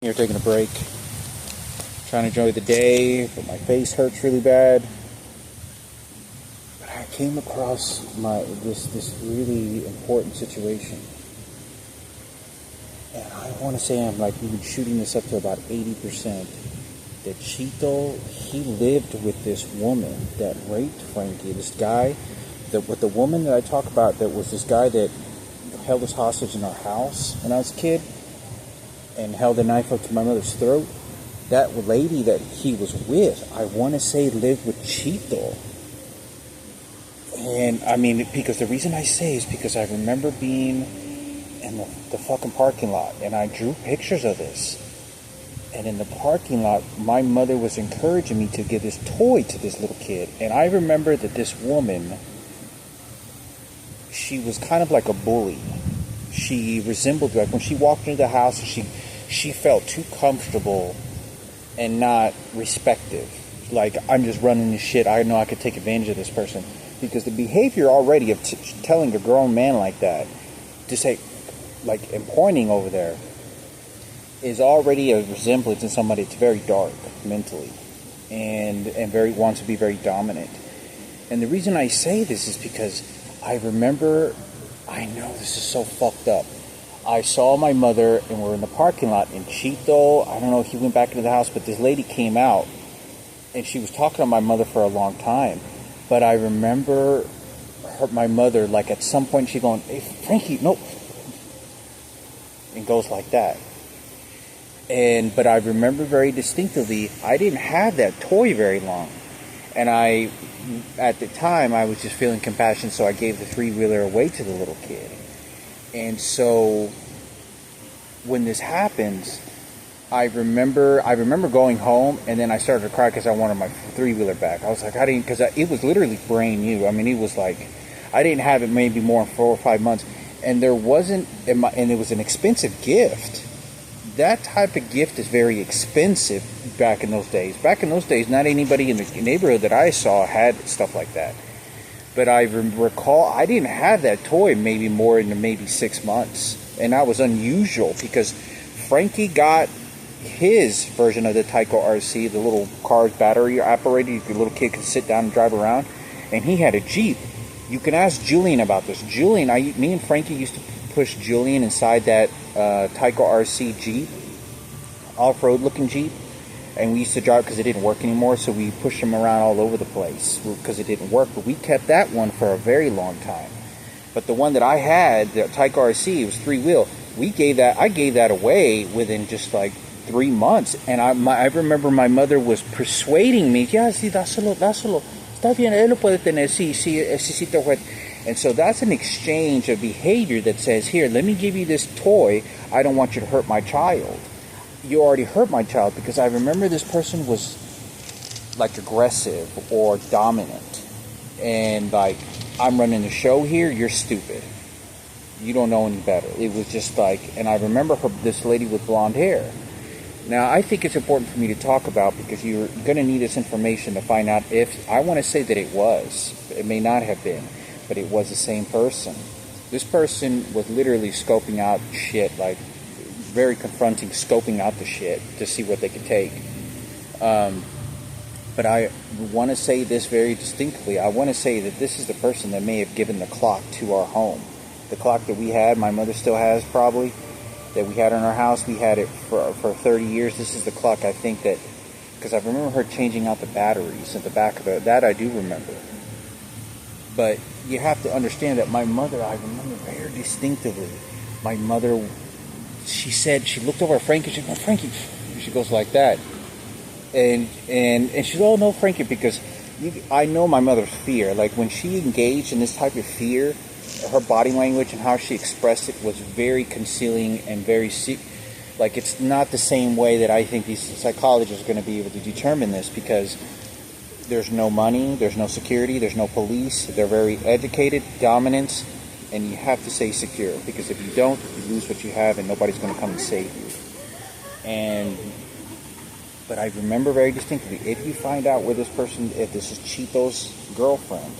Here taking a break, trying to enjoy the day, but my face hurts really bad. But I came across this really important situation, and I want to say I'm like even shooting this up to about 80%. That Chito, he lived with this woman that raped Frankie. This guy, with the woman that I talk about, that was this guy that held us hostage in our house when I was a kid and held a knife up to my mother's throat. That lady that he was with, I want to say lived with Chito. And I mean, because the reason I say is because I remember being in the fucking parking lot, and I drew pictures of this. And in the parking lot, my mother was encouraging me to give this toy to this little kid. And I remember that this woman, she was kind of like a bully. She resembled, like when she walked into the house, she felt too comfortable and not respective. Like, I'm just running this shit. I know I could take advantage of this person. Because the behavior already of telling a grown man like that, to say, like, and pointing over there, is already a resemblance in somebody that's very dark mentally and wants to be very dominant. And the reason I say this is because I remember, I know this is so fucked up. I saw my mother and we're in the parking lot, and Chito, I don't know if he went back into the house, but this lady came out and she was talking to my mother for a long time. But I remember my mother, like at some point she going, "Hey, Frankie, no," and goes like that. But I remember very distinctively, I didn't have that toy very long. And at the time, I was just feeling compassion, so I gave the three-wheeler away to the little kid. And so, when this happens, I remember going home, and then I started to cry because I wanted my three-wheeler back. I was like, because it was literally brand new. I mean, it was like, I didn't have it maybe more than 4 or 5 months. And there wasn't, and it was an expensive gift. That type of gift is very expensive back in those days. Back in those days, not anybody in the neighborhood that I saw had stuff like that. But I recall I didn't have that toy maybe more than maybe 6 months. And that was unusual because Frankie got his version of the Tyco RC, the little car's battery operated. Your little kid could sit down and drive around. And he had a Jeep. You can ask Julian about this. Julian, me and Frankie used to push Julian inside that Tyco RC Jeep, off-road looking Jeep, and we used to drive because it didn't work anymore, so we pushed him around all over the place because it didn't work. But we kept that one for a very long time. But the one that I had, the Tyco RC, it was three-wheel. I gave that away within just like 3 months, and I remember my mother was persuading me, "Yeah, sí, dáselo, está bien, él lo puede tener, sí, te voy." And so that's an exchange of behavior that says, "Here, let me give you this toy. I don't want you to hurt my child. You already hurt my child," because I remember this person was like aggressive or dominant. And like, "I'm running the show here, you're stupid. You don't know any better." It was just like, and I remember this lady with blonde hair. Now, I think it's important for me to talk about because you're going to need this information to find out if, I want to say that it may not have been, but it was the same person. This person was literally scoping out shit, like very confronting, scoping out the shit to see what they could take. But I want to say this very distinctly. I want to say that this is the person that may have given the clock to our home. The clock that we had, my mother still has probably, that we had in our house. We had it for 30 years. This is the clock, I think, that, because I remember her changing out the batteries at the back of it. That I do remember. But you have to understand that my mother, I remember very distinctively, my mother, she said, she looked over at Frankie, she goes, "Frankie," she goes like that. And she goes, "Oh, no, Frankie," because I know my mother's fear. Like, when she engaged in this type of fear, her body language and how she expressed it was very concealing and very, like, it's not the same way that I think these psychologists are going to be able to determine this, because there's no money, there's no security, there's no police. They're very educated, dominant, and you have to stay secure, because if you don't, you lose what you have and nobody's going to come and save you. But I remember very distinctly, if you find out where this person, if this is Chito's girlfriend,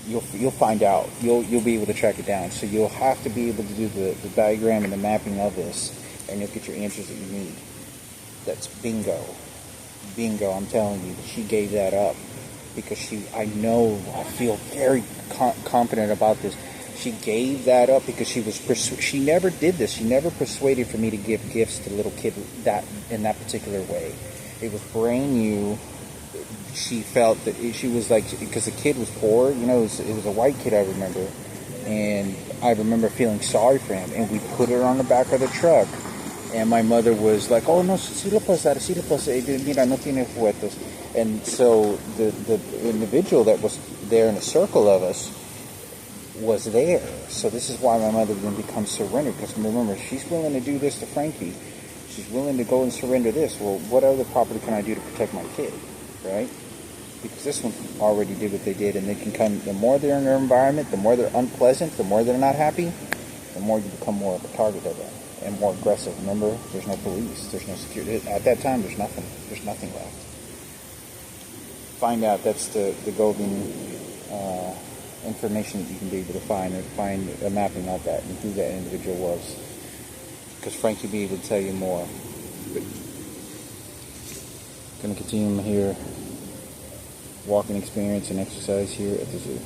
you'll find out. You'll be able to track it down. So you'll have to be able to do the diagram and the mapping of this. and you'll get your answers that you need. That's bingo. Bingo, I'm telling you. She gave that up because I feel very confident about this. She gave that up because she never did this. She never persuaded for me to give gifts to little kid in that particular way. It was brand new. She felt that she was like, because the kid was poor, it was a white kid, I remember. And I remember feeling sorry for him. And we put her on the back of the truck. And my mother was like, oh, no, sí lo puedes dar, mira, no tiene juguetes. And so the individual that was there in a circle of us was there. So this is why my mother then becomes surrendered. Because remember, she's willing to do this to Frankie. She's willing to go and surrender this. Well, what other property can I do to protect my kid, right? Because this one already did what they did, and they can come. The more they're in their environment, the more they're unpleasant, the more they're not happy, the more you become more of a target of them and more aggressive. Remember, there's no police, there's no security. At that time, there's nothing left. Find out. That's the golden information that you can be able to find a mapping of that and who that individual was. Because Frankie B would tell you more. Going to continue here. Walking experience and exercise here at the zoo.